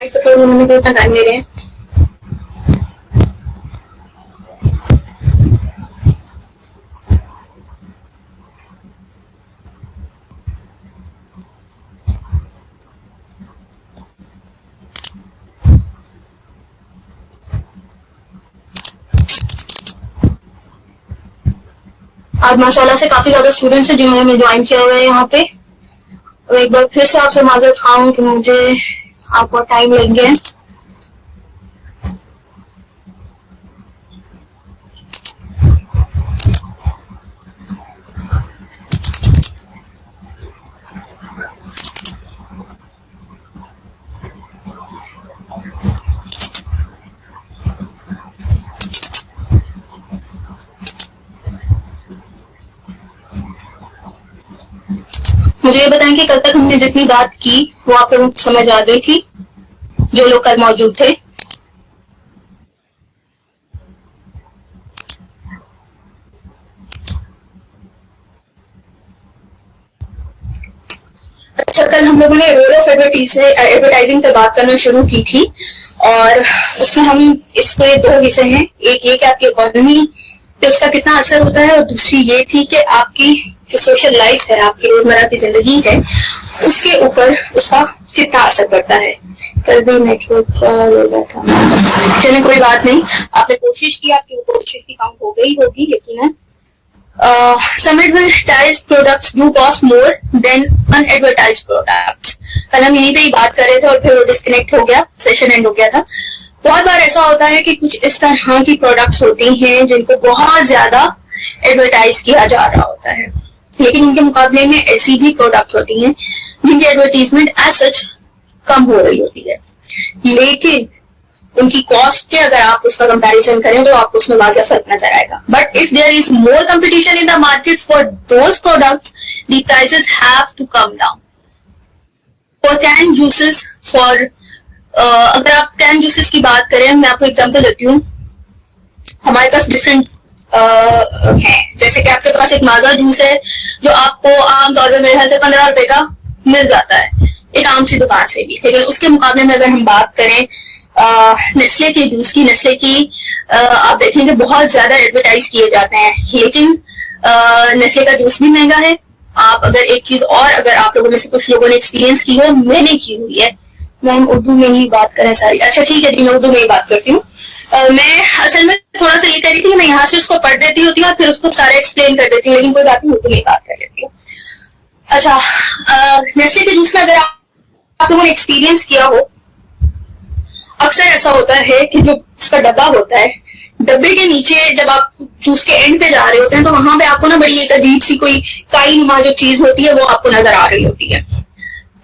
Support होने में तो इतना टाइम ले रहे हैं। आज माशाल्लाह से काफी ज्यादा स्टूडेंट्स हैं जिन्होंने हमें ज्वाइन किया हुआ है यहाँ पे। और एक बार फिर से आपसे माजरत खाऊं कि मुझे आपको टाइम लग गया है। मुझे ये बताएं कि कल तक हमने जितनी बात की वो आप लोगों को समझ आ गई थी, जो लोग कल मौजूद थे? अच्छा, कल हम लोगों ने रोल ऑफ एडवर्टाइजिंग पे बात करना शुरू की थी और उसमें हम इसके दो हिस्से हैं। एक ये कि आपकी इकोनॉमी पे उसका कितना असर होता है और दूसरी ये थी कि आपकी जो सोशल लाइफ है, आपकी रोजमर्रा की जिंदगी है, उसके ऊपर उसका कितना असर पड़ता है। कल भी नेटवर्क का रोला था, चलिए कोई बात नहीं। आपने कोशिश की, आपकी कोशिश की काउंट हो गई होगी यकीनन। Some advertised products do cost more than unadvertised products. कल हम यहीं पे ही बात कर रहे थे और फिर वो डिस्कनेक्ट हो गया, सेशन एंड हो गया था। बहुत बार ऐसा होता है कि कुछ इस तरह की प्रोडक्ट्स होती हैं जिनको बहुत ज्यादा एडवर्टाइज किया जा रहा होता है, लेकिन इनके मुकाबले में ऐसी भी प्रोडक्ट्स होती हैं जिनकी एडवर्टीजमेंट एज सच कम हो रही होती है, लेकिन उनकी कॉस्ट के अगर आप उसका कंपैरिजन करें तो आपको उसमें वाज़ेह फर्क नजर आएगा। But if there is more competition in the market for those products, the prices have to come down. For can juices, अगर आप कैन जूसेस की बात करें, मैं आपको एग्जांपल देती हूँ। हमारे पास डिफरेंट है, जैसे कि आपके पास एक माजा जूस है जो आपको आमतौर पर मेरे ख्याल से 15 रुपए का मिल जाता है एक आम सी दुकान से भी, लेकिन उसके मुकाबले में अगर हम बात करें नेस्ले के जूस की, नेस्ले की आप देखेंगे बहुत ज्यादा एडवर्टाइज किए जाते हैं, लेकिन नेस्ले का जूस भी महंगा है। आप अगर एक चीज और, अगर आप लोगों में से कुछ लोगों ने एक्सपीरियंस की हो, मैंने की हुई है, मैं हम उर्दू में ही बात करें सारी। अच्छा ठीक है जी, मैं उर्दू में ही बात करती हूँ। मैं असल में थोड़ा सा ये कह रही थी कि मैं यहाँ से उसको पढ़ देती होती हूँ और फिर उसको सारा एक्सप्लेन कर देती हूँ, लेकिन कोई बात नहीं, उर्दू में ही बात कर लेती हूँ। अच्छा, नेस्ले के जूस में अगर आप लोगों ने एक्सपीरियंस किया हो, अक्सर ऐसा होता है कि जो उसका डब्बा होता है, डब्बे के नीचे जब आप जूस के एंड पे जा रहे होते हैं तो वहां पे आपको ना बड़ी एक अजीब सी कोई काई नुमा जो चीज होती है वो आपको नजर आ रही होती है।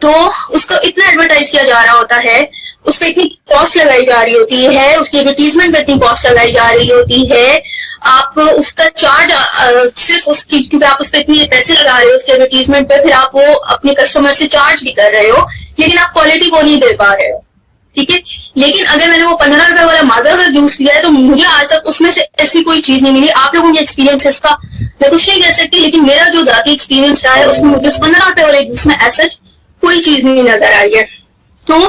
तो उसको इतना एडवर्टाइज किया जा रहा होता है, उस पर इतनी कॉस्ट लगाई जा रही होती है, उसकी एडवर्टीजमेंट पे इतनी कॉस्ट लगाई जा रही होती है, आप उसका चार्ज सिर्फ उसकी, क्योंकि आप उस पर इतने पैसे लगा रहे हो उसके एडवर्टीजमेंट पे, फिर आप वो अपने कस्टमर से चार्ज भी कर रहे हो, लेकिन आप क्वालिटी को नहीं दे पा रहे हो। ठीक है, लेकिन अगर मैंने वो 15 रुपए वाला माजा का जूस लिया है तो मुझे आज तक उसमें से ऐसी कोई चीज नहीं मिली। आप लोगों के एक्सपीरियंस इसका मैं कुछ नहीं कह सकती, लेकिन मेरा जो जाती एक्सपीरियंस रहा है उसमें मुझे 15 रुपए वाले जूस में ऐसा कोई चीज नहीं नजर आई है। तो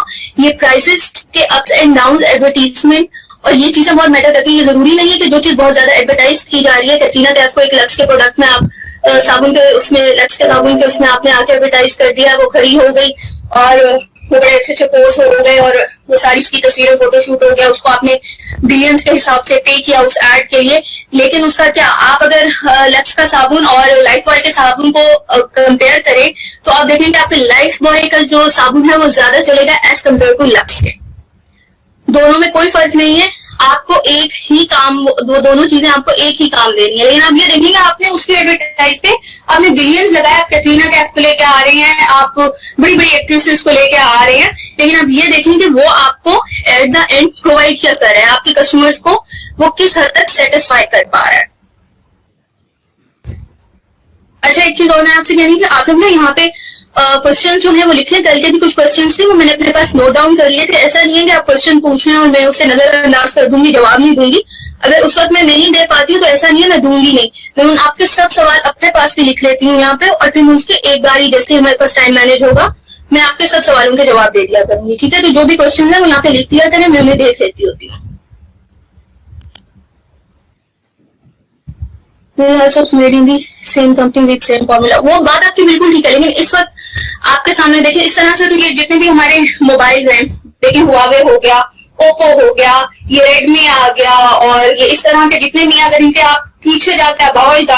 ये प्राइसेस के अप्स एंड डाउन, एडवर्टीजमेंट और ये चीजें बहुत मैटर करती है। ये जरूरी नहीं है कि जो चीज बहुत ज्यादा एडवर्टाइज की जा रही है, कैटरीना कैफ को एक लक्स के प्रोडक्ट में आप साबुन के उसमें, लक्स के साबुन के उसमें आपने आके एडवर्टाइज कर दिया, वो खड़ी हो गई और वो बड़े अच्छे अच्छे पोज हो गए और वो सारी उसकी तस्वीरें, फोटोशूट हो गया, उसको आपने बिलियंस के हिसाब से पे किया उस एड के लिए, लेकिन उसका क्या, आप अगर लक्स का साबुन और लाइफ बॉय के साबुन को कंपेयर करें तो आप देखेंगे आपके लाइफ बॉय का जो साबुन है वो ज्यादा चलेगा एज कम्पेयर टू लक्स के। दोनों में कोई फर्क नहीं है, आपको एक ही काम, दोनों चीजें आपको एक ही काम देनी है, लेकिन आप ये देखेंगे आपने उसके एडवर्टाइज पे आपने बिलियंस लगाया, आप कैटरीना कैफ को लेके आ रहे हैं, आप बड़ी बड़ी एक्ट्रेसेस को लेके आ रहे हैं, लेकिन आप ये देखेंगे कि वो आपको एट द एंड प्रोवाइड क्या कर रहा है, आपके कस्टमर्स को वो किस हद तक सेटिस्फाई कर पा रहा है। अच्छा, एक चीज और मैं आपसे कहनी कि आप लोग ना यहाँ पे क्वेश्चन जो है वो लिख लें। कल के भी कुछ क्वेश्चन थे वो मैंने अपने पास नोट डाउन कर लिए थे। ऐसा नहीं है कि आप क्वेश्चन पूछ रहे हैं और मैं उसे नजरअंदाज कर दूंगी, जवाब नहीं दूंगी। अगर उस वक्त मैं नहीं दे पाती हूँ तो ऐसा नहीं है मैं दूंगी नहीं, मैं उन आपके सब सवाल अपने पास भी लिख लेती हूँ यहाँ पे, और फिर मुझसे एक बार ही जैसे हमारे पास टाइम मैनेज होगा मैं आपके सब सवालों के जवाब दे दिया करूंगी, ठीक है। तो जो भी क्वेश्चन है वो यहाँ पे लिख दिया करें, मैं उन्हें देख लेती होती हूँ। Same company with same formula, वो बात आपकी बिल्कुल ठीक है, लेकिन इस वक्त आपके सामने देखिए इस तरह से तो ये जितने भी हमारे मोबाइल हैं, देखिए हुआवे हो गया, ओप्पो हो गया, ये रेडमी आ गया, और ये इस तरह के जितने भी, अगर इनके आप पीछे जाके अबाउट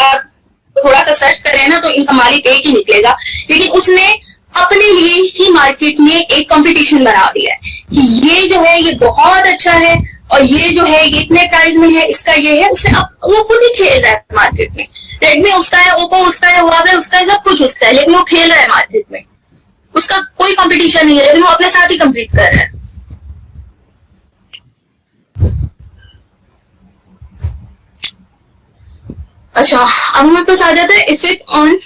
थोड़ा सा सर्च करें ना तो इनका मालिक एक ही निकलेगा। लेकिन उसने अपने लिए ही मार्केट में एक कंपटीशन बना दिया है कि ये जो है ये बहुत अच्छा है, और ये जो है ये इतने प्राइस में है, इसका ये है। उसने अब वो खुद ही खेल रहा है मार्केट में। रेडमी उसका है, ओप्पो उसका है, हुआवे उसका है, सब कुछ उसका है, लेकिन वो खेल रहा है मार्केट में। उसका कोई कंपटीशन नहीं है, लेकिन वो अपने साथ ही कम्पीट कर रहा है। अच्छा, अब हमारे पास आ जाता है effect on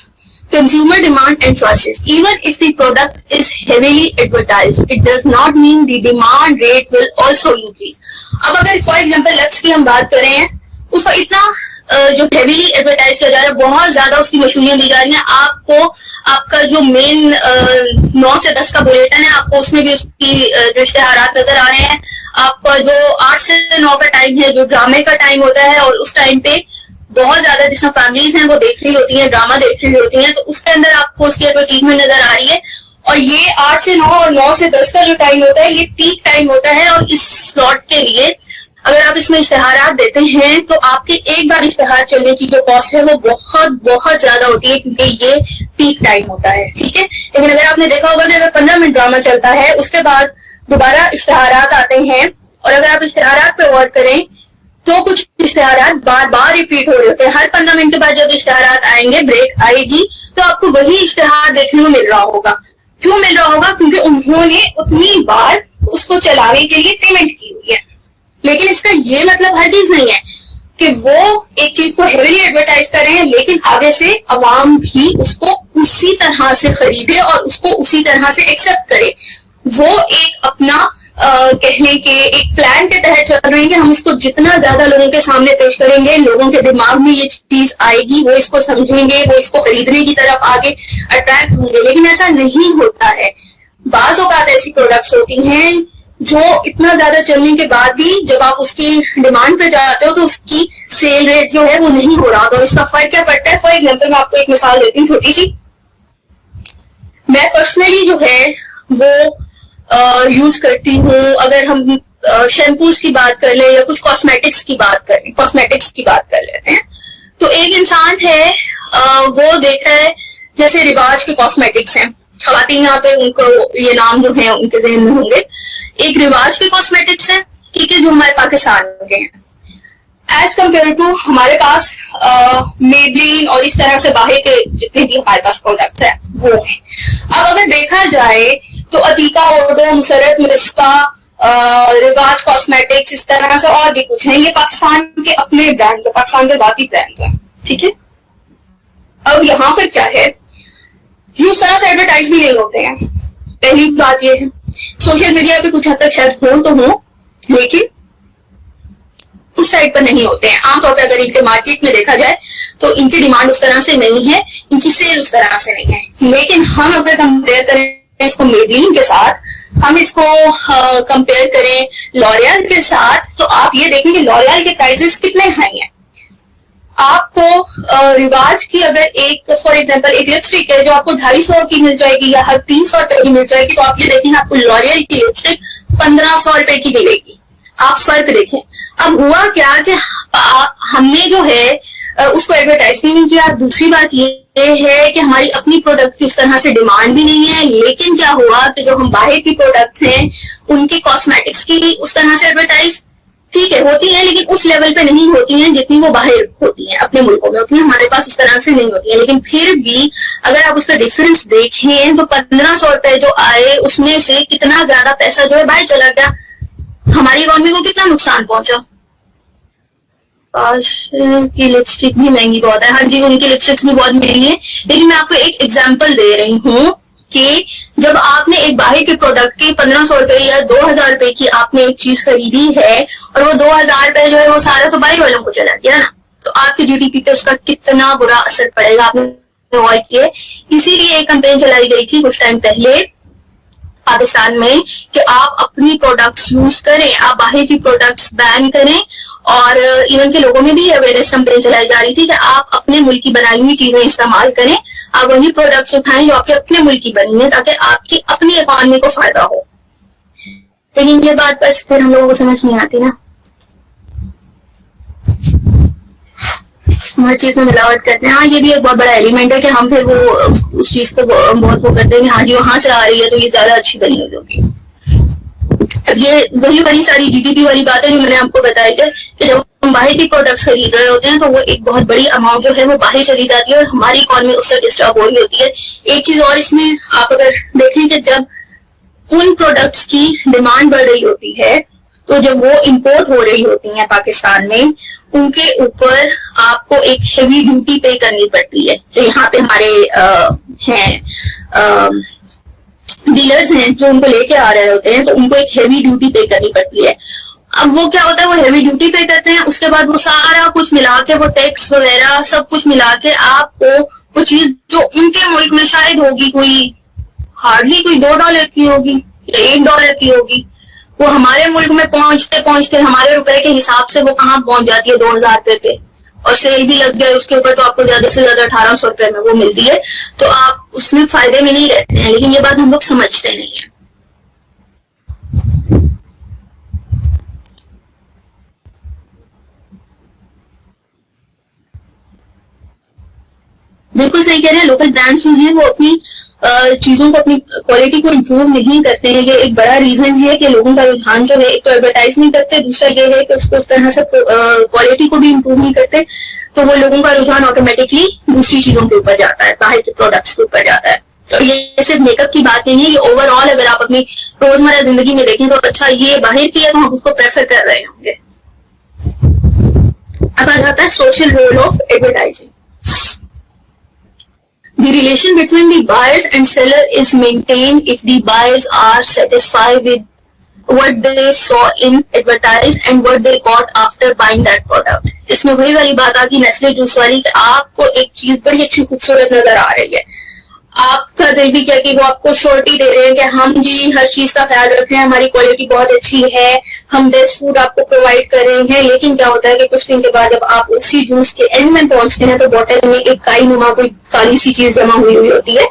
consumer demand and choices. Even if the product is heavily advertised, it does not mean the demand rate will also increase. अब अगर फॉर एग्जाम्पल लक्स की हम बात करें, उसको इतना जो हेवीली एडवर्टाइज किया जा रहा है, बहुत ज्यादा उसकी मशहूरियां दी जा रही हैं। आपको आपका जो मेन 9 से 10 का बुलेटिन है, आपको उसमें भी उसकी जो इश्तेहारात नजर आ रहे हैं। आपका जो 8 से 9 का टाइम है, जो ड्रामे का टाइम होता है, और उस टाइम पे बहुत ज्यादा जिसमें फैमिलीज हैं वो देख रही होती हैं, ड्रामा देख रही होती हैं, तो उसके अंदर आपको उसकी एडवर्टीजमेंट नजर आ रही है। और ये 8 से 9 और 9 से 10 का जो टाइम होता है, ये पीक टाइम होता है। और इस स्लॉट के लिए अगर आप इसमें इश्तेहारात देते हैं तो आपके एक बार इश्तेहार चलने की जो कॉस्ट है वो बहुत बहुत ज्यादा होती है, क्योंकि ये पीक टाइम होता है, ठीक है। लेकिन अगर आपने देखा होगा कि अगर 15 मिनट ड्रामा चलता है, उसके बाद दोबारा इश्तेहारात आते हैं, और अगर आप इश्तेहारात पे गौर करें तो कुछ इश्तेहारात बार बार रिपीट हो रहे होते हैं। हर 15 मिनट के बाद जब इश्तेहारात आएंगे, ब्रेक आएगी, तो आपको वही इश्तेहार देखने को मिल रहा होगा। क्यों मिल रहा होगा? क्योंकि उन्होंने उतनी बार उसको चलाने के लिए पेमेंट की हुई है। लेकिन इसका ये मतलब हरगिज नहीं है कि वो एक चीज को हेवीली एडवर्टाइज कर रहे हैं, लेकिन आगे से अवाम भी उसको उसी तरह से खरीदे और उसको उसी तरह से एक्सेप्ट करे। वो एक अपना कहने के एक प्लान के तहत चल रहे हैं कि हम इसको जितना ज्यादा लोगों के सामने पेश करेंगे, लोगों के दिमाग में ये चीज आएगी, वो इसको समझेंगे, वो इसको खरीदने की तरफ आगे अट्रैक्ट होंगे। लेकिन ऐसा नहीं होता है। बाज़ औक़ात ऐसी प्रोडक्ट्स होती हैं जो इतना ज्यादा चलने के बाद भी जब आप उसकी डिमांड पे जाते हो तो उसकी सेल रेट जो है वो नहीं हो रहा। तो इसका फर्क क्या पड़ता है? फॉर एग्जाम्पल मैं आपको एक मिसाल देती हूँ छोटी सी। मैं पर्सनली जो है वो यूज करती हूँ, अगर हम शैम्पूज की बात कर ले या कुछ कॉस्मेटिक्स की बात कर लेते हैं, तो एक इंसान है वो देख रहा है, जैसे रिवाज के कॉस्मेटिक्स हैं, खवातीन यहाँ पे उनको ये नाम जो है उनके जहन में होंगे। एक रिवाज के कॉस्मेटिक्स है, ठीक है, जो हमारे पाकिस्तान के हैं, एज कम्पेयर टू हमारे पास मेबलिन और इस तरह से बाहर के जितने भी हमारे पास प्रोडक्ट्स है वो हैं। अब अगर देखा जाए तो अतीका, ओडो, मुसरत, मिस्पा, रिवाज कॉस्मेटिक्स, इस तरह से और भी कुछ है, ये पाकिस्तान के अपने ब्रांड्स है, पाकिस्तान के जाती ब्रांड्स हैं, ठीक है। अब यहाँ पर क्या है, ये उस तरह से एडवर्टाइज भी नहीं होते हैं। पहली बात ये है, सोशल मीडिया पे कुछ हद तक शायद हो तो हो, लेकिन उस साइड पर नहीं होते हैं। आमतौर पर अगर इनके मार्केट में देखा जाए तो इनकी डिमांड उस तरह से नहीं है, इनकी सेल उस तरह से नहीं है। लेकिन हम अगर कंपेयर करें इसको मेबलिन के साथ, हम इसको कंपेयर करें लॉरियल के साथ, तो आप ये देखेंगे लॉरियल के प्राइसेस कितने हाई हैं। आपको रिवाज की अगर एक फॉर एग्जांपल एक लिपस्टिक है जो आपको 250 की मिल जाएगी या 300 रुपए की मिल जाएगी, तो आप ये देखेंगे आपको लॉरियल की लिपस्टिक 1500 रुपए की मिलेगी। आप फर्क देखें। अब हुआ क्या कि हमने जो है उसको एडवर्टाइज भी नहीं किया। दूसरी बात ये है कि हमारी अपनी प्रोडक्ट की उस तरह से डिमांड भी नहीं है। लेकिन क्या हुआ कि जो हम बाहर की प्रोडक्ट्स हैं उनकी कॉस्मेटिक्स की उस तरह से एडवर्टाइज ठीक है होती है, लेकिन उस लेवल पे नहीं होती हैं जितनी वो बाहर होती हैं, अपने मुल्कों में होती हैं, हमारे पास उस तरह से नहीं होती है। लेकिन फिर भी अगर आप उसका डिफरेंस देखें तो 1500 रुपए जो आए उसमें से कितना ज्यादा पैसा जो है बाहर चला गया, हमारी इकोनॉमी को कितना नुकसान पहुंचा। की लिपस्टिक भी महंगी बहुत है, हाँ जी उनकी लिपस्टिक्स भी बहुत महंगी है। लेकिन मैं आपको एक एग्जांपल दे रही हूँ कि जब आपने एक बाहर के प्रोडक्ट की 1500 रुपए या 2000 रुपए की आपने एक चीज खरीदी है और वो 2000 रुपए जो है वो सारा तो बाहर वालों को चला गया ना, तो आपकी जीडीपी पे उसका कितना बुरा असर पड़ेगा आपने गौर किए। इसीलिए एक कैंपेन चलाई गई थी कुछ टाइम पहले पाकिस्तान में कि आप अपनी प्रोडक्ट्स यूज करें, आप बाहर की प्रोडक्ट्स बैन करें। और इवन के लोगों में भी अवेयरनेस कैंपेन चलाई जा रही थी कि आप अपने मुल्क की बनाई हुई चीजें इस्तेमाल करें, आप वही प्रोडक्ट्स उठाएं जो आपके अपने मुल्क की बनी है, ताकि आपकी अपनी इकोनॉमी को फायदा हो। लेकिन ये बात बस फिर हम लोगों को समझ नहीं आती ना, हर चीज में मिलावट करते हैं। हाँ, ये भी एक बहुत बड़ा एलिमेंट है कि हम फिर वो उस चीज को बहुत वो करते हैं कि हाँ जी वहां से आ रही है तो ये ज्यादा अच्छी बनी होगी। अब ये वही वाली सारी जीडीपी वाली बात है जो मैंने आपको बताई थी कि जब हम बाहर के प्रोडक्ट्स खरीद रहे होते हैं तो वो एक बहुत बड़ी अमाउंट जो है वो बाहर चली जाती है और हमारी इकोनॉमी उससे डिस्टर्ब हो रही होती है। एक चीज और इसमें आप अगर देखें कि जब उन प्रोडक्ट्स की डिमांड बढ़ रही होती है तो जब वो इंपोर्ट हो रही होती हैं पाकिस्तान में, उनके ऊपर आपको एक हेवी ड्यूटी पे करनी पड़ती है। जो यहाँ पे हमारे हैं डीलर्स हैं जो उनको लेके आ रहे होते हैं, तो उनको एक हेवी ड्यूटी पे करनी पड़ती है। अब वो क्या होता है, वो हेवी ड्यूटी पे करते हैं, उसके बाद वो सारा कुछ मिला के, वो टैक्स वगैरह सब कुछ मिला के आपको वो चीज जो उनके मुल्क में शायद होगी कोई हार्डली कोई $2 की होगी या $1 की होगी, वो हमारे मुल्क में पहुंचते पहुंचते हमारे रुपए के हिसाब से वो कहाँ पहुंच जाती है 2000 रुपए पे, और सेल भी लग गए उसके ऊपर तो आपको ज्यादा से ज्यादा 1800 रुपए में वो मिलती है। तो आप उसमें फायदे में नहीं रहते हैं, लेकिन ये बात हम लोग समझते नहीं है। बिल्कुल सही कह रहे हैं, लोकल ब्रांड्स जो हैं वो अपनी चीजों को, अपनी क्वालिटी को इम्प्रूव नहीं करते हैं। ये एक बड़ा रीजन है कि लोगों का रुझान जो है, एक तो एडवर्टाइज नहीं करते, दूसरा ये है कि उसको उस तरह से क्वालिटी को भी इम्प्रूव नहीं करते, तो वो लोगों का रुझान ऑटोमेटिकली दूसरी चीजों के ऊपर जाता है, बाहर के प्रोडक्ट्स के ऊपर जाता है। तो ये सिर्फ मेकअप की बात नहीं है, ये ओवरऑल अगर आप अपनी रोजमर्रा जिंदगी में देखें तो अच्छा ये बाहर की है तो हम उसको प्रेफर कर रहे होंगे। अब आ जाता है social role of advertising. The relation between the buyers and seller is maintained if the buyers are satisfied with what they saw in advertise and what they got after buying that product. इसमें वही वाली बात आ गई Nestle juice वाली कि आपको एक चीज बड़ी अच्छी खूबसूरत नजर आ रही है, आपका दिल भी क्या कि वो आपको श्योरिटी दे रहे हैं कि हम जी हर चीज का ख्याल रख रहे हैं, हमारी क्वालिटी बहुत अच्छी है, हम बेस्ट फूड आपको प्रोवाइड कर रहे हैं। लेकिन क्या होता है कि कुछ दिन के बाद जब आप उसी जूस के एंड में पहुंचते हैं तो बोतल में एक काई नुमा कोई काली सी चीज जमा हुई होती है,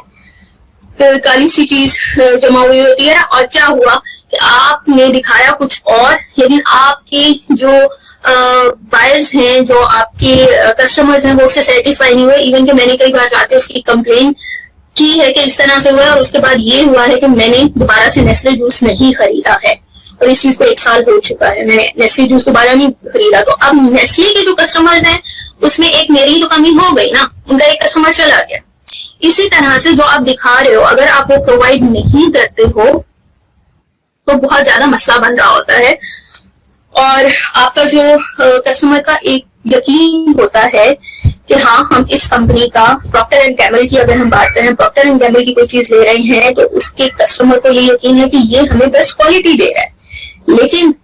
फिर काली सी चीज जमा हुई होती है। और क्या हुआ कि आपने दिखाया कुछ और, लेकिन आपके जो बायर्स हैं, जो आपके कस्टमर्स हैं, वो उससे सेटिस्फाई नहीं हुए। इवन कि मैंने कई बार जाके उसकी कंप्लेन की है कि इस तरह से हुआ है, और उसके बाद ये हुआ है कि मैंने दोबारा से नेस्ले जूस नहीं खरीदा है, और इस चीज को 1 साल हो चुका है, मैंने नेस्ले जूस दोबारा नहीं खरीदा। तो अब नेस्ले के जो कस्टमर्स हैं उसमें एक मेरी तो कमी हो गई ना, उनका एक कस्टमर चला गया। इसी तरह से जो आप दिखा रहे हो अगर आप वो प्रोवाइड नहीं करते हो तो बहुत ज्यादा मसला बन रहा होता है, और आपका जो कस्टमर का एक यकीन होता है कि हाँ हम इस कंपनी का, प्रॉक्टर एंड गैम्बल की अगर हम बात करें, प्रॉक्टर एंड गैम्बल की कोई चीज ले रहे हैं तो उसके कस्टमर को ये यकीन है कि ये हमें बेस्ट क्वालिटी दे रहा है। लेकिन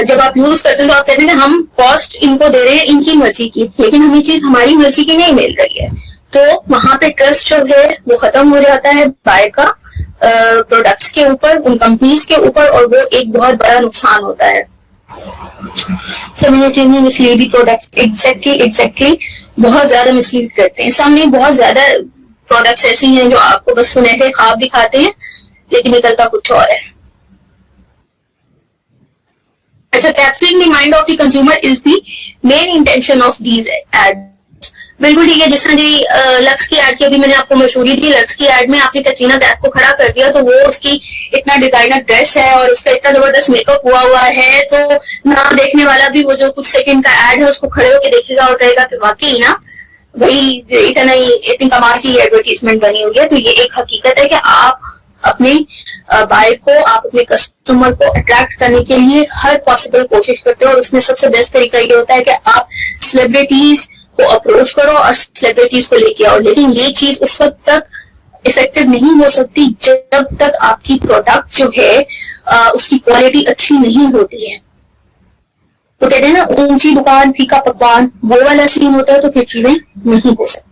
जब आप यूज करते हो तो आप कहते हैं हम कॉस्ट इनको दे रहे हैं इनकी मर्जी की, लेकिन हमें चीज हमारी मर्जी की नहीं मिल रही है, तो वहां पे ट्रस्ट जो है वो खत्म हो जाता है बाय का प्रोडक्ट्स के ऊपर, उन कंपनीज के ऊपर, और वो एक बहुत बड़ा नुकसान होता है। सिमिलरली मिसलीडिंग प्रोडक्ट्स एग्जैक्टली बहुत ज्यादा मिसलीड करते हैं। सामने बहुत ज्यादा प्रोडक्ट्स ऐसी हैं जो आपको बस सुनहरे ख्वाब दिखाते हैं लेकिन निकलता कुछ और है। अच्छा, capturing the mind of the consumer is the main intention of these ads. बिल्कुल ठीक है, जिस तरह जी लक्स की एड की अभी मैंने आपको मशहूरी दी, लक्स की एड में आपने कैटरीना कैफ को खड़ा कर दिया तो वो उसकी इतना डिजाइनर ड्रेस है और उसका इतना जबरदस्त मेकअप हुआ है, तो ना देखने वाला भी वो जो कुछ सेकंड का एड है उसको खड़े होकर देखेगा और कहेगा कि वाकई ना भाई इतनी कमाल की एडवर्टीजमेंट बनी हुई है। तो ये एक हकीकत है कि आप अपने बायर को, आप अपने कस्टमर को अट्रैक्ट करने के लिए हर पॉसिबल कोशिश करते हो, और उसमें सबसे बेस्ट तरीका ये होता है कि आप सेलिब्रिटीज को अप्रोच करो और सेलिब्रिटीज को लेके आओ। लेकिन ये चीज उस वक्त तक इफेक्टिव नहीं हो सकती जब तक आपकी प्रोडक्ट जो है उसकी क्वालिटी अच्छी नहीं होती है। तो कहते हैं ना ऊंची दुकान फीका पकवान, वो वाला सीन होता है, तो फिर चीजें नहीं हो सकती।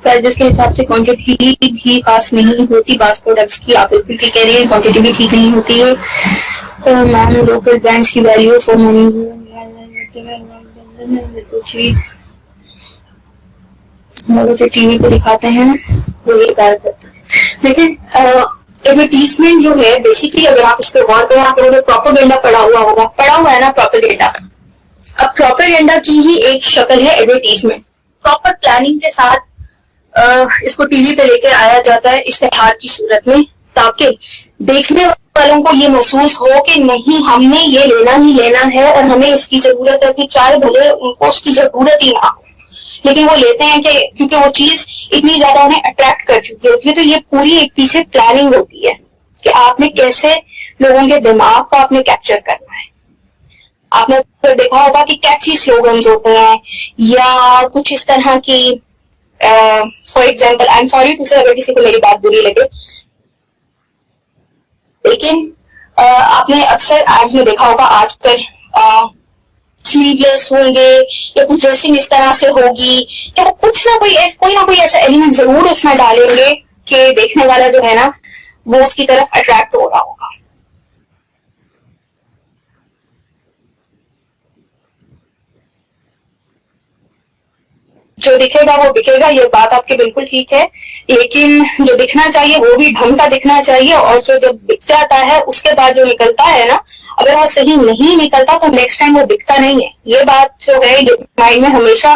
प्राइजेस के हिसाब से क्वांटिटी भी खास नहीं होती बास प्रोडक्ट्स की। आप बिल्कुल ठीक कह रही हैं, क्वांटिटी भी ठीक नहीं होती है। मैम लोकल ब्रांड्स की वैल्यू फॉर मनी कुछ भी जो टीवी पे दिखाते हैं वो ये कार्य करते हैं। देखिए एडवर्टीजमेंट जो है बेसिकली अगर आप इस पर गौर करें, आप लोगों ने प्रोपेगेंडा पढ़ा हुआ है ना प्रोपेगेंडा। अब प्रोपेगेंडा की ही एक शक्ल है एडवर्टीजमेंट। प्रॉपर प्लानिंग के साथ इसको टीवी पे लेके आया जाता है इश्तेहार की सूरत में, ताकि देखने वालों को ये महसूस हो कि नहीं हमने ये लेना ही लेना है और हमें इसकी जरूरत है, कि चाहे भले उनको उसकी जरूरत ही ना हो, लेकिन वो लेते हैं कि क्योंकि वो चीज इतनी ज्यादा उन्हें अट्रैक्ट कर चुकी होती है। तो ये पूरी एक पीछे प्लानिंग होती है कि आपने कैसे लोगों के दिमाग को आपने कैप्चर करना है। आपने तो देखा होगा कि कैची स्लोगन्स होते हैं या कुछ इस तरह की, for example I am sorry to say अगर किसी को मेरी बात बुरी लगे, लेकिन आपने अक्सर एड्स में देखा होगा आजकल स्लीवलेस होंगे या कुछ ड्रेसिंग इस तरह से होगी, तो वो कुछ ना कोई ऐसा एलिमेंट जरूर उसमें डालेंगे कि देखने वाला जो है ना वो उसकी तरफ अट्रैक्ट हो रहा होगा। जो दिखेगा वो बिकेगा, ये बात आपकी बिल्कुल ठीक है, लेकिन जो दिखना चाहिए वो भी ढंग का दिखना चाहिए। और जो जब बिक जाता है उसके बाद जो निकलता है ना, अगर वो सही नहीं निकलता तो नेक्स्ट टाइम वो बिकता नहीं है। ये बात जो है ये माइंड में हमेशा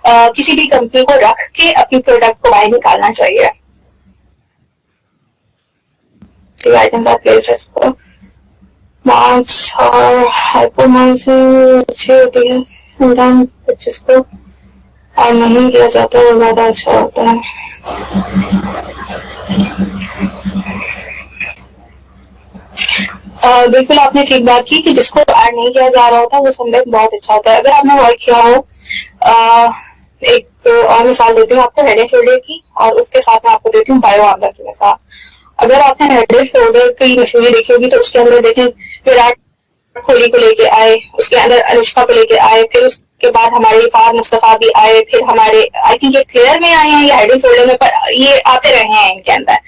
किसी भी कंपनी को रख के अपनी प्रोडक्ट को बाहर निकालना चाहिए। मार्क्स और हाइपोमार्क्स अच्छी होती है, जिसको और नहीं किया जाता वो ज्यादा अच्छा होता है। बिल्कुल आपने ठीक बात की कि जिसको ऐड नहीं किया जा रहा होता वो समवेत बहुत अच्छा होता है। अगर आपने वर्क किया हो, एक और मिसाल देती हूँ आपको हेड एंड शोल्डर की, और उसके साथ में आपको देती हूँ बायो आमला की मिसाल। अगर आपने हेड एंड शोल्डर की मशहूरी देखी होगी तो उसके अंदर देखें विराट कोहली को लेके आए, उसके अंदर अनुष्का को लेके आए, फिर उसके बाद हमारे फार मुस्तफा भी आए, फिर हमारे आई थिंक ये क्लियर में आए हैं या हेड एंड शोल्डर में, पर ये आते रहे हैं इनके अंदर।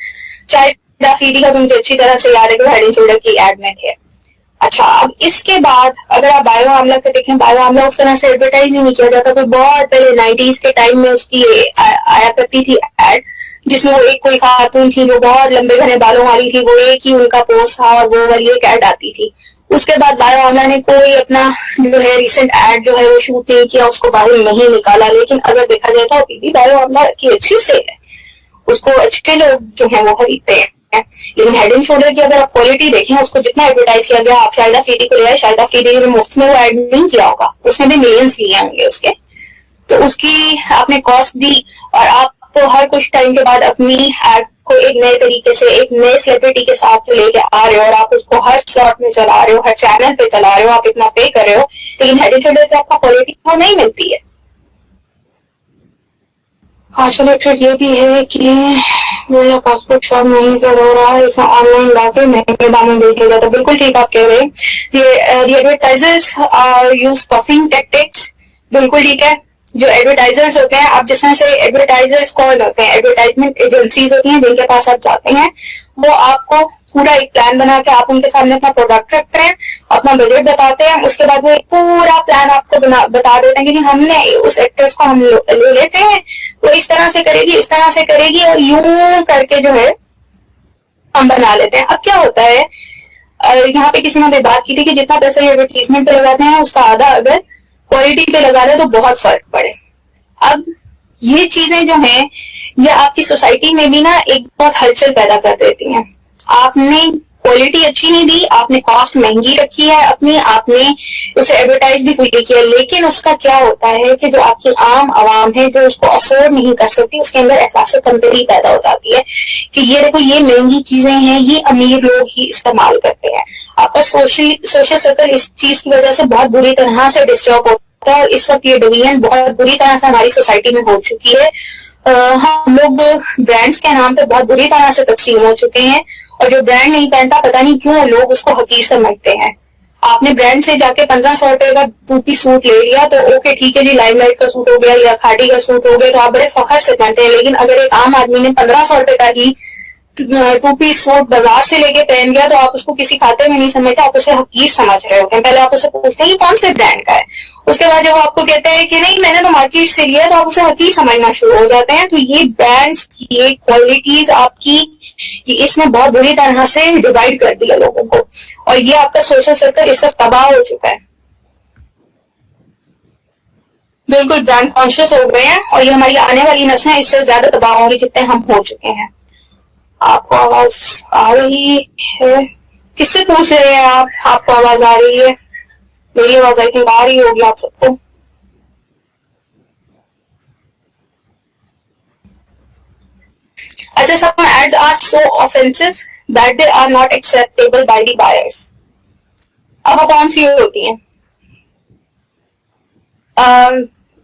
चाहे दाफीदी का तो मुझे अच्छी तरह से याद है कि हेड एंड शोल्डर की एड में थे। अच्छा, अब इसके बाद अगर आप बायो आमला को देखें, बायो आमला उस तरह से एडवर्टाइज ही नहीं किया जाता। कोई बहुत पहले 90s के टाइम में उसकी आया करती थी एड, जिसमें वो एक कोई खातून थी जो बहुत लंबे घने बालों वाली थी, वो एक ही उनका पोस्ट था और वो वाली एक एड आती थी। उसके बाद बायो आमला ने कोई अपना जो है रिसेंट एड जो है वो शूट नहीं किया, उसको बाहर नहीं निकाला। लेकिन अगर देखा जाए तो अभी भी बायो आमला की अच्छी सेल है, उसको अच्छे लोग जो है वो खरीदते हैं। लेकिन हेड एंड शोल्डर की अगर आप क्वालिटी देखें, उसको जितना एडवर्टाइज किया गया, आप शाहिद अफरीदी को ले आए, शाहिद अफरीदी ने मुफ्त में वो एड नहीं किया होगा, उसने भी मिलियंस लिए होंगे उसके, तो उसकी आपने कॉस्ट दी और आपको हर कुछ टाइम के बाद अपनी एड को एक नए तरीके से एक नए सेलिब्रिटी के साथ लेके आ रहे हो और आप उसको हर स्लॉट में चला रहे हो, हर चैनल पे चला रहे हो, आप इतना पे कर रहे हो, लेकिन हेड एंड शोल्डर पे आपको क्वालिटी वो नहीं मिलती है। आजकल एक ट्रिक ये भी है कि मेरा पासपोर्ट शॉप नहीं चल हो रहा है, इसे ऑनलाइन लाके महंगे दामों बेच लिया जाता है। बिल्कुल ठीक आप कह रहे हैं, ये एडवर्टाइजर्स यूज पफिंग टेक्टिक्स, बिल्कुल ठीक है। जो एडवर्टाइजर्स होते हैं, आप जिस तरह से एडवर्टाइजर्स कौन होते हैं, एडवर्टाइजमेंट एजेंसीज होती हैं जिनके पास आप जाते हैं, वो आपको पूरा एक प्लान बना के आप उनके सामने अपना प्रोडक्ट रखते हैं, अपना बजट बताते हैं, उसके बाद वो एक पूरा प्लान आपको बता देते हैं कि हमने उस एक्ट्रेस को हम ले लेते हैं, वो इस तरह से करेगी, इस तरह से करेगी, और यूं करके जो है हम बना लेते हैं। अब क्या होता है, यहाँ पे किसी ने भी बात की थी कि जितना पैसा एडवर्टीजमेंट पे लगाते हैं उसका आधा अगर क्वालिटी पे लगा रहे तो बहुत फर्क पड़े। अब ये चीजें जो हैं ये आपकी सोसाइटी में भी ना एक बहुत हलचल पैदा कर देती हैं। आपने क्वालिटी अच्छी नहीं दी, आपने कॉस्ट महंगी रखी है अपनी, आपने उसे एडवर्टाइज भी खुली किया, लेकिन उसका क्या होता है कि जो आपकी आम आवाम है जो उसको अफोर्ड नहीं कर सकती, उसके अंदर एहसास कमतरी पैदा हो जाती है कि ये देखो ये महंगी चीजें हैं, ये अमीर लोग ही इस्तेमाल करते हैं। आपका सोशल सर्कल इस चीज की वजह से बहुत बुरी तरह से डिस्टर्ब होता है और इस वक्त ये डिवीजन बहुत बुरी तरह से हमारी सोसाइटी में हो चुकी है। हम लोग ब्रांड्स के नाम पे बहुत बुरी तरह से तकसीम हो चुके हैं और जो ब्रांड नहीं पहनता पता नहीं क्यों लोग उसको हकीर समझते हैं। आपने ब्रांड से जाके 1500 रुपए का 2 पीस सूट ले लिया तो ओके ठीक है जी, लाइमलाइट का सूट हो गया या खाड़ी का सूट हो गया तो आप बड़े फखर से पहनते हैं। लेकिन अगर एक आम आदमी ने 1500 रुपए का ही 2 पीस सूट बाजार से लेके पहन गया तो आप उसको किसी खाते में नहीं समझते, आप उसे हकीर समझ रहे होते हैं। पहले आप उसे पूछते हैं कि कौन से ब्रांड का है, उसके बाद जब आपको कहते हैं कि नहीं मैंने तो मार्केट से लिया तो आप उसे हकीर समझना शुरू हो जाते हैं। तो ये ब्रांड्स की ये क्वालिटीज आपकी इसने बहुत बुरी तरह से डिवाइड कर दिया लोगों को, और ये आपका सोशल सर्कल इस वक्त तबाह हो चुका है। बिल्कुल ब्रांड कॉन्शियस हो गए हैं और ये हमारी आने वाली नस्लें इससे ज्यादा तबाह होंगी जितने हम हो चुके हैं। आपको आवाज आ रही है? किससे पूछ रहे हैं आप? आपको आवाज आ रही है? मेरी आवाज आई थिंक आ रही होगी आप सबको। अच्छा, some ads are so offensive that they are not acceptable by the buyers. अब वो कौन सी होती हैं?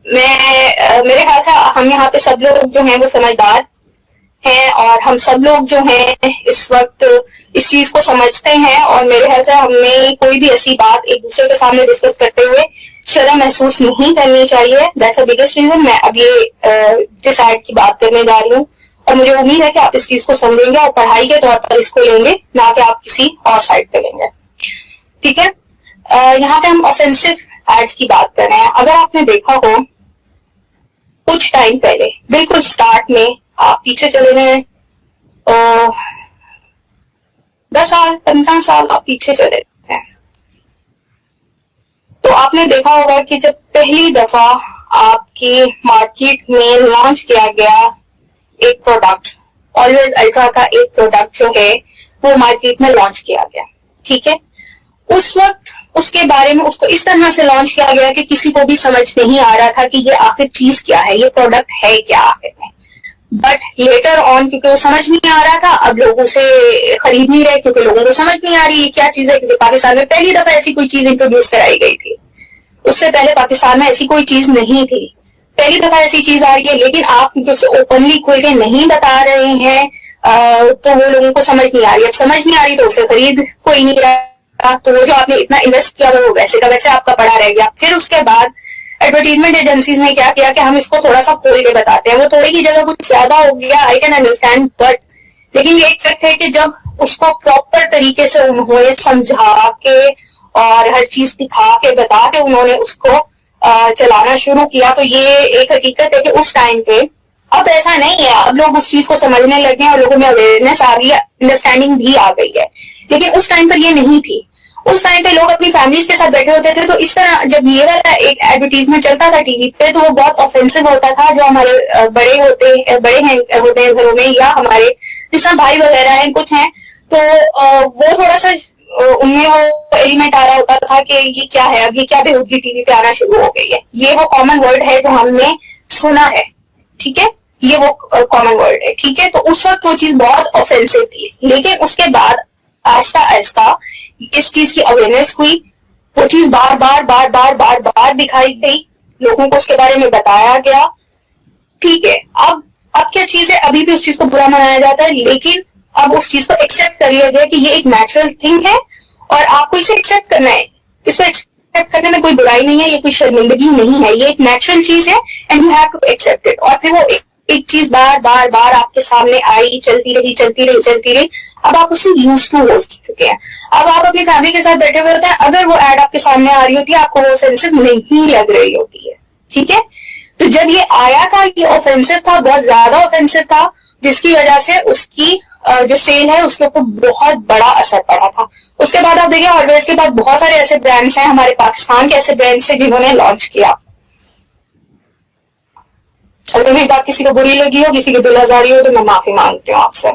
मेरे ख्याल से हम यहाँ पे सब लोग जो हैं वो समझदार हैं और हम सब लोग जो हैं इस वक्त इस चीज को समझते हैं, और मेरे ख्याल से हमें कोई भी ऐसी बात एक दूसरे के सामने डिस्कस करते हुए शर्म महसूस नहीं करनी चाहिए। दैट्स द बिगेस्ट रीजन मैं अब ये जिस एड की बात करने जा रही हूँ, और मुझे उम्मीद है कि आप इस चीज को समझेंगे और पढ़ाई के तौर पर इसको लेंगे, ना कि आप किसी और साइड पे लेंगे। ठीक है, यहाँ पे हम ऑफेंसिव एड्स की बात कर रहे हैं। अगर आपने देखा हो कुछ टाइम पहले बिल्कुल स्टार्ट में, आप पीछे चले गए 10 साल 15 साल आप पीछे चले हैं, तो आपने देखा होगा कि जब पहली दफा आपकी मार्केट में लॉन्च किया गया एक प्रोडक्ट, ऑलवेज अल्ट्रा का एक प्रोडक्ट जो है वो मार्केट में लॉन्च किया गया, ठीक है। उस वक्त उसके बारे में उसको इस तरह से लॉन्च किया गया कि किसी को भी समझ नहीं आ रहा था कि ये आखिर चीज क्या है, ये प्रोडक्ट है क्या आखिर में। बट लेटर ऑन क्योंकि वो समझ नहीं आ रहा था, अब लोग उसे खरीद नहीं रहे क्योंकि लोगों को समझ नहीं आ रही है क्या चीज है, क्योंकि पाकिस्तान में पहली दफा ऐसी कोई चीज इंट्रोड्यूस कराई गई थी। उससे पहले पाकिस्तान में ऐसी कोई चीज नहीं थी, पहली दफा ऐसी चीज आ रही है। लेकिन आप क्योंकि उसे ओपनली खुल के नहीं बता रहे हैं तो वो लोगों को समझ नहीं आ रही। अब समझ नहीं आ रही तो उसे खरीद कोई नहीं रहा, तो वो जो आपने इतना इन्वेस्ट किया वो वैसे का वैसे आपका पड़ा रह गया। फिर उसके बाद एडवर्टीजमेंट एजेंसीज ने क्या किया कि हम इसको थोड़ा सा खोल के बताते हैं, वो थोड़ी की जगह कुछ ज्यादा हो गया, आई कैन अंडरस्टैंड। बट लेकिन ये एक फैक्ट है कि जब उसको प्रॉपर तरीके से उन्होंने समझा के और हर चीज दिखा के बता के उन्होंने उसको चलाना शुरू किया, तो ये एक हकीकत है कि उस टाइम पे, अब ऐसा नहीं है, अब लोग उस चीज को समझने लगे हैं और लोगों में अवेयरनेस आ गई है, अंडरस्टैंडिंग भी आ गई है। लेकिन उस टाइम पर ये नहीं थी। उस टाइम पे लोग अपनी फैमिलीज के साथ बैठे होते थे, तो इस तरह जब ये वाला एक एडवर्टीजमेंट चलता था टीवी पे तो वो बहुत ऑफेंसिव होता था। जो हमारे बड़े होते हैं घरों में, या हमारे जिस तरह भाई वगैरह हैं कुछ हैं, तो वो थोड़ा सा उनमें वो एलिमेंट आ रहा होता था कि ये क्या है, अब ये क्या बेहूदगी टीवी पे आना शुरू हो गई है। ये वो कॉमन वर्ड है जो हमने सुना है, ठीक है, ये वो कॉमन वर्ड है, ठीक है। तो उस वक्त वो चीज बहुत ऑफेंसिव थी, लेकिन उसके बाद आहिस्ता आहिस्ता इस चीज की अवेयरनेस हुई, वो चीज बार बार बार बार बार बार दिखाई गई, लोगों को उसके बारे में बताया गया, ठीक है। अब क्या चीज है, अभी भी उस चीज को बुरा मनाया जाता है, लेकिन अब उस चीज को एक्सेप्ट कर लिया गया कि ये एक नेचुरल थिंग है और आपको इसे एक्सेप्ट करना है। इसको एक्सेप्ट करने में कोई बुराई नहीं है, ये कोई शर्मिंदगी नहीं है, ये एक नेचुरल चीज है and you have to accept it. और फिर वो एक चीज बार बार बार आपके सामने आई, चलती रही चलती रही चलती रही, अब आप उससे यूज टू हो चुके हैं। अब आप अपनी फैमिली के साथ बैठे हुए होते हैं, अगर वो एड आपके सामने आ रही होती है आपको वो ऑफेंसिव नहीं लग रही होती है, ठीक है। तो जब ये आया था ये ऑफेंसिव था, बहुत ज्यादा ऑफेंसिव था, जिसकी वजह से उसकी जो सेल है उसके ऊपर बहुत बड़ा असर पड़ा था। उसके बाद आप देखिए ऑलवेज के बाद बहुत सारे ऐसे ब्रांड्स हैं हमारे पाकिस्तान के, ऐसे ब्रांड्स हैं जिन्होंने लॉन्च किया। अगर मेरी बात किसी को बुरी लगी हो, किसी की दिल आजारी हो, तो मैं माफी मांगती हूँ आपसे।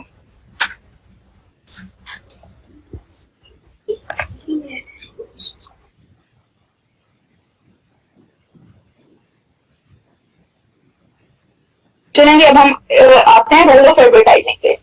चलेंगे अब हम आते हैं रोल ऑफ एडवर्टाइजिंग पे।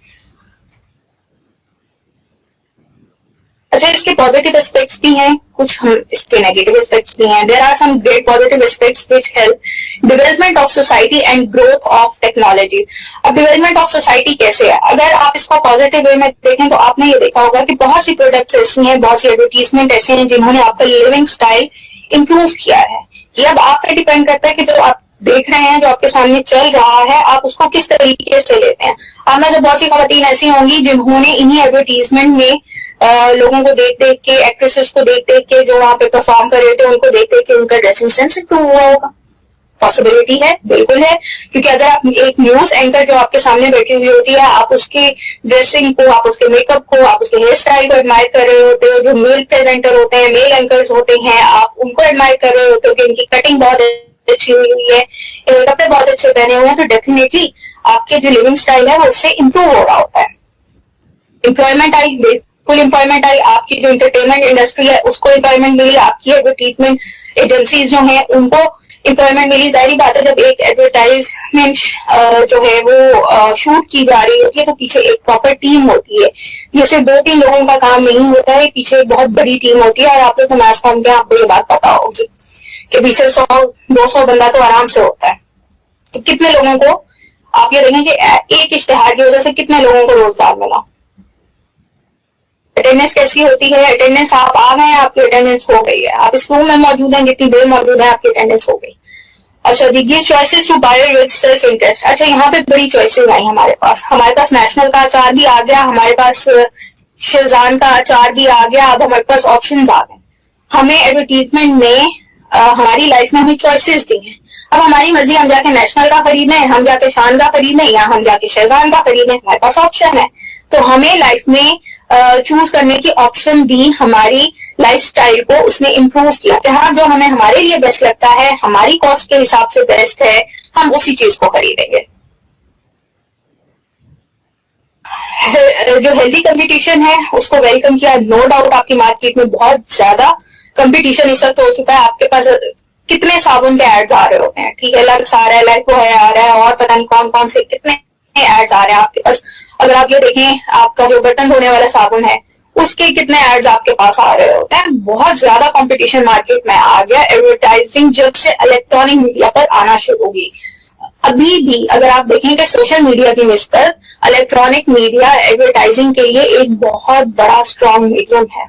अच्छा, इसके पॉजिटिव एस्पेक्ट्स भी हैं, कुछ हम इसके नेगेटिव एस्पेक्ट्स भी हैं. There are some great positive aspects which help development of society and growth of technology. अब डेवलपमेंट ऑफ सोसाइटी कैसे है? अगर आप इसको पॉजिटिव वे में देखें तो आपने ये देखा होगा कि बहुत सी प्रोडक्ट्स ऐसी हैं, बहुत सी एडवर्टीजमेंट ऐसे हैं जिन्होंने आपका लिविंग स्टाइल इंप्रूव किया है. ये अब आप पे डिपेंड करता है कि जो आप देख रहे हैं, जो आपके सामने चल रहा है, आप उसको किस तरीके से लेते हैं. आप में से बहुत सी खवातीन ऐसी होंगी जिन्होंने इन्हीं एडवर्टीजमेंट में लोगों को देख देख के, एक्ट्रेसेस को देख देख के, जो वहां पे परफॉर्म कर रहे थे उनको देख देख के उनका ड्रेसिंग सेंस इंप्रूव हुआ होगा. पॉसिबिलिटी है, बिल्कुल है. क्योंकि अगर आप एक न्यूज एंकर जो आपके सामने बैठी हुई होती है, आप उसकी ड्रेसिंग को, आप उसके मेकअप को, आप उसके हेयर स्टाइल को एडमायर कर रहे होते हो. जो मेल प्रेजेंटर होते हैं, मेल एंकर्स होते हैं, आप उनको एडमायर कर रहे होते हो कि उनकी कटिंग बहुत अच्छी हुई है, कपड़े बहुत अच्छे पहने हुए हैं, तो डेफिनेटली आपके जो लिविंग स्टाइल है वो उससे इंप्रूव हो रहा होता है. एम्प्लॉयमेंट आई, बिल्कुल एम्प्लॉयमेंट आई. आपकी जो एंटरटेनमेंट इंडस्ट्री है उसको एम्प्लॉयमेंट मिली, आपकी एडवर्टीजमेंट एजेंसीज जो हैं उनको एम्प्लॉयमेंट मिली. जाहिर बात है, जब एक एडवर्टाइजमेंट जो है वो शूट की जा रही होती है तो पीछे एक प्रॉपर टीम होती है. ये सिर्फ 2-3 लोगों का काम नहीं होता है, पीछे एक बहुत बड़ी टीम होती है. और आप लोग तो मैथ कॉम के, आपको ये बात पता होगी कि पीछे 100-200 बंदा तो आराम से होता है. तो कितने लोगों को, आप ये देखें कि एक इश्तेहार की वजह से कितने लोगों को रोजगार मिला. अटेंडेंस कैसी होती है? अटेंडेंस, आप आ गए, आपकी अटेंडेंस हो गई है, आप इस रूम में मौजूद हैं, जितनी देर मौजूद है आपकी अटेंडेंस हो गई. अच्छा, give choices to buy with self interest. अच्छा, यहाँ पे बड़ी चॉइसेस आई हमारे पास नेशनल का अचार भी आ गया, हमारे पास शेरजान का अचार भी आ गया. अब हमारे पास ऑप्शंस आ गए. हमें एडवर्टीजमेंट में हमारी लाइफ में हमें चॉइसेस दी हैं. अब हमारी मर्जी, हम जाके नेशनल का खरीदें, हम जाके शान का खरीदें, या हम जाके शेरजान का खरीदें, हमारे पास ऑप्शन है. तो हमें लाइफ में चूज करने की ऑप्शन दी, हमारी लाइफस्टाइल को उसने इम्प्रूव किया कि हाँ, जो हमें हमारे लिए बेस्ट लगता है, हमारी कॉस्ट के हिसाब से बेस्ट है, हम उसी चीज को खरीदेंगे. जो हेल्दी कंपटीशन है उसको वेलकम किया. नो डाउट आपकी मार्केट में बहुत ज्यादा कंपटीशन इस वक्त हो चुका है. आपके पास कितने साबुन के एड्स आ रहे होते हैं, ठीक है, लक्स आ रहा है, लाइफ बॉय आ रहा है, और पता नहीं कौन कौन से कितने एड्स आ रहे हैं आपके पास. अगर आप ये देखें, आपका जो बर्तन धोने वाला साबुन है उसके कितने एड्स आपके पास आ रहे होते हैं. बहुत ज्यादा कंपटीशन मार्केट में आ गया. एडवर्टाइजिंग जब से इलेक्ट्रॉनिक मीडिया पर आना शुरू हुई, अभी भी अगर आप देखें कि सोशल मीडिया की निस्बत इलेक्ट्रॉनिक मीडिया एडवर्टाइजिंग के लिए एक बहुत बड़ा स्ट्रॉन्ग मीडियम है.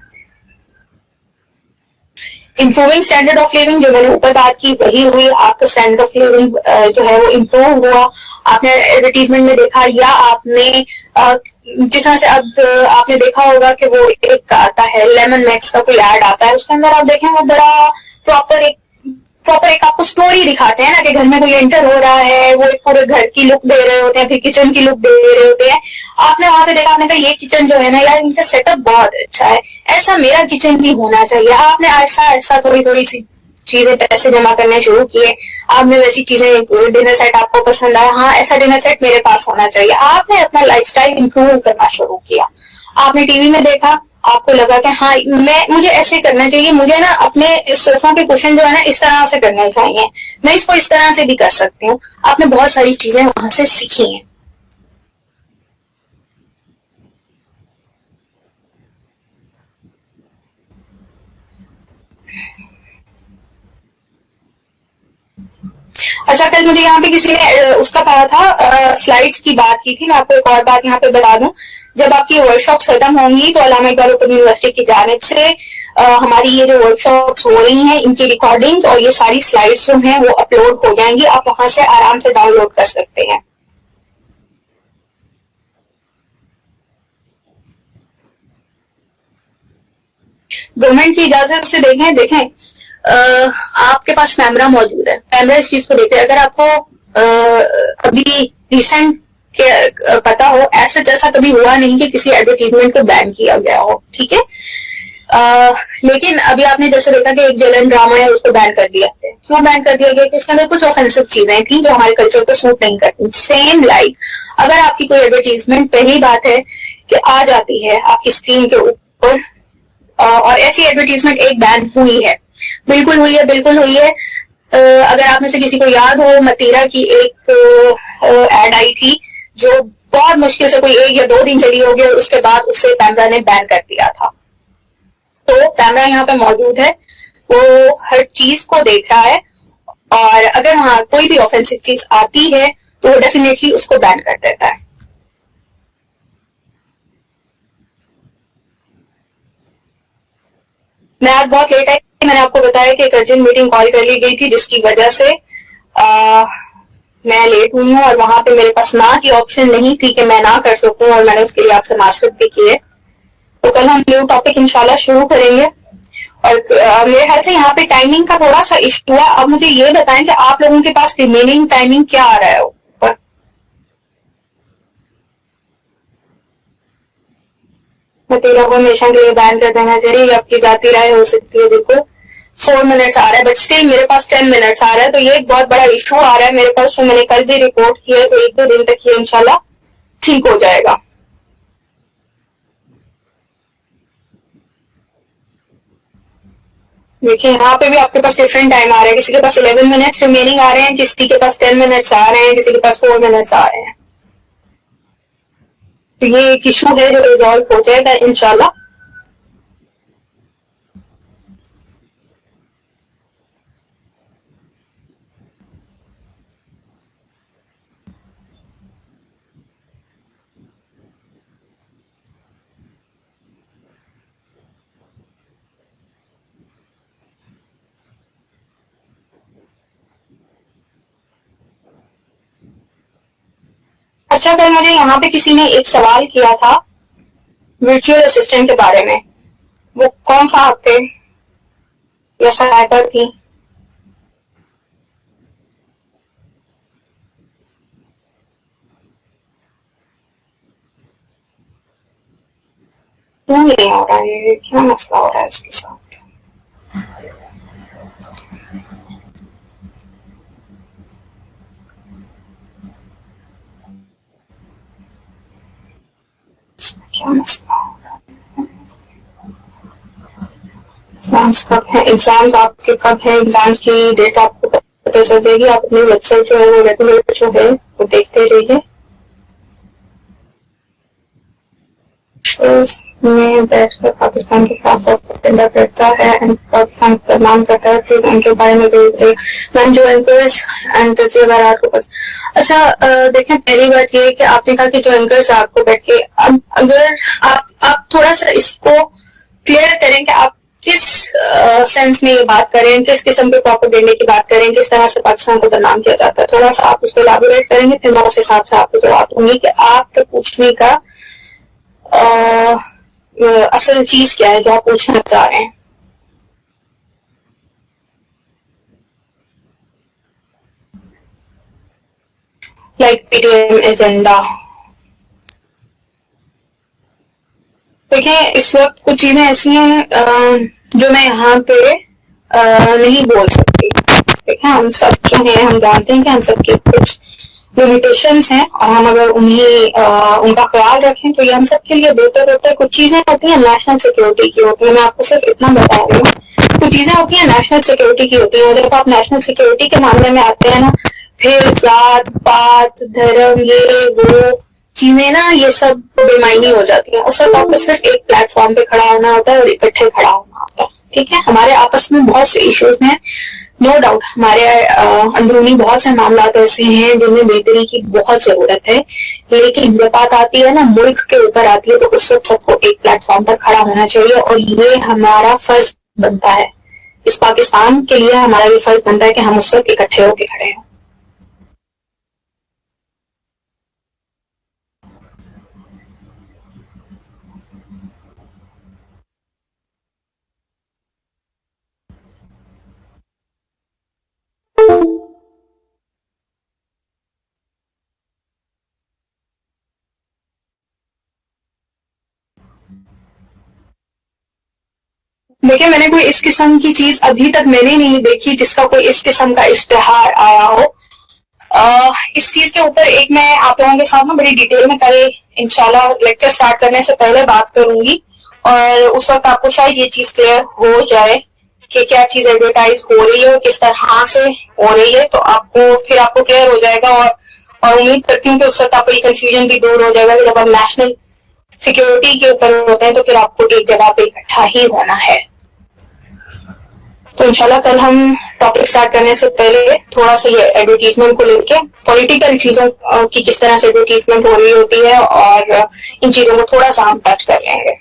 इम्प्रूविंग स्टैंडर्ड ऑफ लिविंग, जो मैंने ऊपर बात की वही हुई. आपका स्टैंडर्ड ऑफ लिविंग जो है वो इम्प्रूव हुआ. आपने एडवर्टीजमेंट में देखा, या आपने जिस तरह से अब आपने देखा होगा कि वो एक आता है लेमन मैक्स का कोई ऐड आता है, उसके अंदर आप देखें वो बड़ा प्रॉपर एक आपको स्टोरी दिखाते हैं ना, कि घर में कोई एंटर हो रहा है, वो एक पूरे घर की लुक दे रहे होते हैं, फिर किचन की लुक दे रहे होते हैं. आपने वहां पे देखा, आपने कहा ये किचन जो है ना यार, इनका सेटअप बहुत अच्छा है, ऐसा मेरा किचन भी होना चाहिए. आपने ऐसा थोड़ी थोड़ी सी चीजें, पैसे जमा करने शुरू किए. आपने वैसी चीजें, डिनर सेट आपको पसंद आया, हाँ ऐसा डिनर सेट मेरे पास होना चाहिए. आपने अपना लाइफस्टाइल इंप्रूव करना शुरू किया. आपने टीवी में देखा, आपको लगा कि हाँ मुझे ऐसे करना चाहिए, मुझे ना अपने सोफों के कुशन जो है ना इस तरह से करने चाहिए, मैं इसको इस तरह से भी कर सकती हूँ. आपने बहुत सारी चीजें वहां से सीखी हैं. अच्छा, कल मुझे यहाँ पे किसी ने उसका कहा था, स्लाइड्स की बात की थी. मैं आपको एक और बात यहाँ पे बता दूं, जब आपकी वर्कशॉप खत्म होंगी तो अल्लामा इकबाल ओपन यूनिवर्सिटी की जानिब से हमारी ये जो वर्कशॉप्स हो रही हैं इनकी रिकॉर्डिंग्स और ये सारी स्लाइड्स जो हैं वो अपलोड हो जाएंगी. आप वहां से आराम से डाउनलोड कर सकते हैं. गवर्नमेंट की इजाजत से देखें आपके पास कैमरा मौजूद है, कैमरा इस चीज को देख रहे. अगर आपको अभी रिसेंट पता हो, ऐसा जैसा कभी हुआ नहीं कि किसी एडवर्टीजमेंट को बैन किया गया हो, ठीक है. लेकिन अभी आपने जैसे देखा कि एक जलन ड्रामा है, उसको बैन कर दिया है. क्यों बैन कर दिया गया? कि उसके अंदर कुछ ऑफेंसिव चीजें थी जो हमारे कल्चर को सूट नहीं करती. सेम लाइक अगर आपकी कोई एडवर्टीजमेंट, पहली बात है कि आ जाती है आपकी स्क्रीन के ऊपर, और ऐसी एडवर्टीजमेंट एक बैन हुई है, बिल्कुल हुई है. अगर आप में से किसी को याद हो, मतीरा की एक एड आई थी जो बहुत मुश्किल से कोई 1 या 2 दिन चली होगी, और उसके बाद उससे कैमरा ने बैन कर दिया था. तो कैमरा यहाँ पे मौजूद है, वो हर चीज को देख रहा है, और अगर वहां कोई भी ऑफेंसिव चीज आती है तो वो डेफिनेटली उसको बैन कर देता है। मैं आज बहुत लेट आई, मैंने आपको बताया कि एक अर्जेंट मीटिंग कॉल कर ली गई थी जिसकी वजह से मैं लेट हुई हूँ, और वहां पे मेरे पास ना की ऑप्शन नहीं थी कि मैं ना कर सकूं, और मैंने उसके लिए आपसे मास्टर भी किए। तो कल हम न्यू टॉपिक इंशाल्लाह शुरू करेंगे। और मेरे ख्याल से यहाँ पे टाइमिंग का थोड़ा सा इशू है। अब मुझे ये बताएं कि आप लोगों के पास रिमेनिंग टाइमिंग क्या आ रहा है ऊपर? मैं 13 को हमेशा के लिए बैन कर देना चाहिए, आपकी जाती राय हो सकती है। बिल्कुल 4 मिनट्स आ रहा है, बट स्टिल मेरे पास 10 मिनट्स आ रहा है, तो ये एक बहुत बड़ा इशू आ रहा है मेरे पास, जो मैंने कल भी रिपोर्ट किया है। तो 1-2 दिन तक ये इंशाल्लाह ठीक हो जाएगा। देखिए यहाँ पे भी आपके पास डिफरेंट टाइम आ रहा है, किसी के पास 11 मिनट्स रिमेनिंग आ रहे हैं, किसी के पास 10 मिनट्स आ रहे हैं, किसी के पास 4 मिनट्स आ रहे हैं। तो ये एक इशू है जो रिजॉल्व हो जाएगा इंशाल्लाह। अच्छा, कल मुझे यहाँ पे किसी ने एक सवाल किया था वर्चुअल असिस्टेंट के बारे में। वो कौन सा आप थे या सहायता थी? क्यों नहीं हो रहा है? ये क्या मसला हो रहा है इसके साथ? क्या मसला हो रहा है? एग्जाम्स कब है? एग्जाम्स आपके कब है? एग्जाम्स की डेट आपको पता चल जाएगी। आप अपनी वेबसाइट जो है वो रेगुलर जो है वो देखते रहिए। में बैठकर पाकिस्तान के खिलाफ प्रोपेगेंडा करता है एंड पाकिस्तान को बदनाम करता है, प्लीज उनके बारे में जरूर दें जो एंकर्स एंड अच्छा देखें, पहली बात ये है कि आपने कहा कि जो एंकर्स आपको बैठ के, अब अगर आप थोड़ा सा इसको क्लियर करें कि आप किस सेंस में ये बात करें, किस किस्म के प्रोपेगेंडे की बात करें, किस तरह से पाकिस्तान को बदनाम किया जाता है, थोड़ा सा आप उसको इलाबोरेट करेंगे, फिर मैं उस हिसाब से आपको जवाब दूंगी कि आपके पूछने का असल चीज क्या है जो आप पूछना चाह रहे हैं। Like PDM agenda. देखिए, इस वक्त कुछ चीजें ऐसी हैं जो मैं यहाँ पे नहीं बोल सकती। देखिए, हम सब जो हैं हम जानते हैं कि हम सबके कुछ लिमिटेशंस हैं, और हम अगर उनका ख्याल रखें तो ये हम सबके लिए बेहतर होता है। कुछ चीजें होती हैं नेशनल सिक्योरिटी की होती है, मैं आपको सिर्फ इतना बता रही हूँ। कुछ चीजें होती हैं नेशनल सिक्योरिटी की होती है, जब आप नेशनल सिक्योरिटी के मामले में आते हैं ना, फिर जात पात धर्म ये वो चीजें ना, ये सब बेमायनी हो जाती हैं। उस वक्त आपको सिर्फ एक प्लेटफॉर्म पे खड़ा होना होता है और इकट्ठे खड़ा होना होता है। ठीक है, हमारे आपस में बहुत से इश्यूज हैं, नो डाउट हमारे अंदरूनी बहुत से मामला ऐसे हैं जिनमें बेहतरी की बहुत जरूरत है, लेकिन जब बात आती है ना मुल्क के ऊपर आती है, तो उस वक्त सबको एक प्लेटफॉर्म पर खड़ा होना चाहिए, और ये हमारा फर्ज बनता है। इस पाकिस्तान के लिए हमारा ये फर्ज बनता है कि हम उस वक्त इकट्ठे होकर खड़े हैं। देखिए, मैंने कोई इस किस्म की चीज अभी तक मैंने नहीं देखी जिसका कोई इस किस्म का इश्तेहार आया हो। इस चीज के ऊपर एक मैं आप लोगों के साथ ना बड़ी डिटेल में कल इंशाल्लाह लेक्चर स्टार्ट करने से पहले बात करूंगी, और उस वक्त आपको शायद ये चीज क्लियर हो जाए कि क्या चीज एडवर्टाइज हो रही है और किस तरह से हो रही है, तो आपको क्लियर हो जाएगा। और उम्मीद करती हूँ कि उस वक्त आपको ये कंफ्यूजन भी दूर हो जाएगा कि जब हम नेशनल सिक्योरिटी के ऊपर होते हैं, तो फिर आपको एक जगह पे इकट्ठा ही होना है। तो इंशाल्लाह कल हम टॉपिक स्टार्ट करने से पहले थोड़ा सा ये एडवर्टीजमेंट को लेके, पॉलिटिकल चीजों की किस तरह से एडवर्टीजमेंट हो रही होती है, और इन चीजों को थोड़ा सा हम टच कर लेंगे।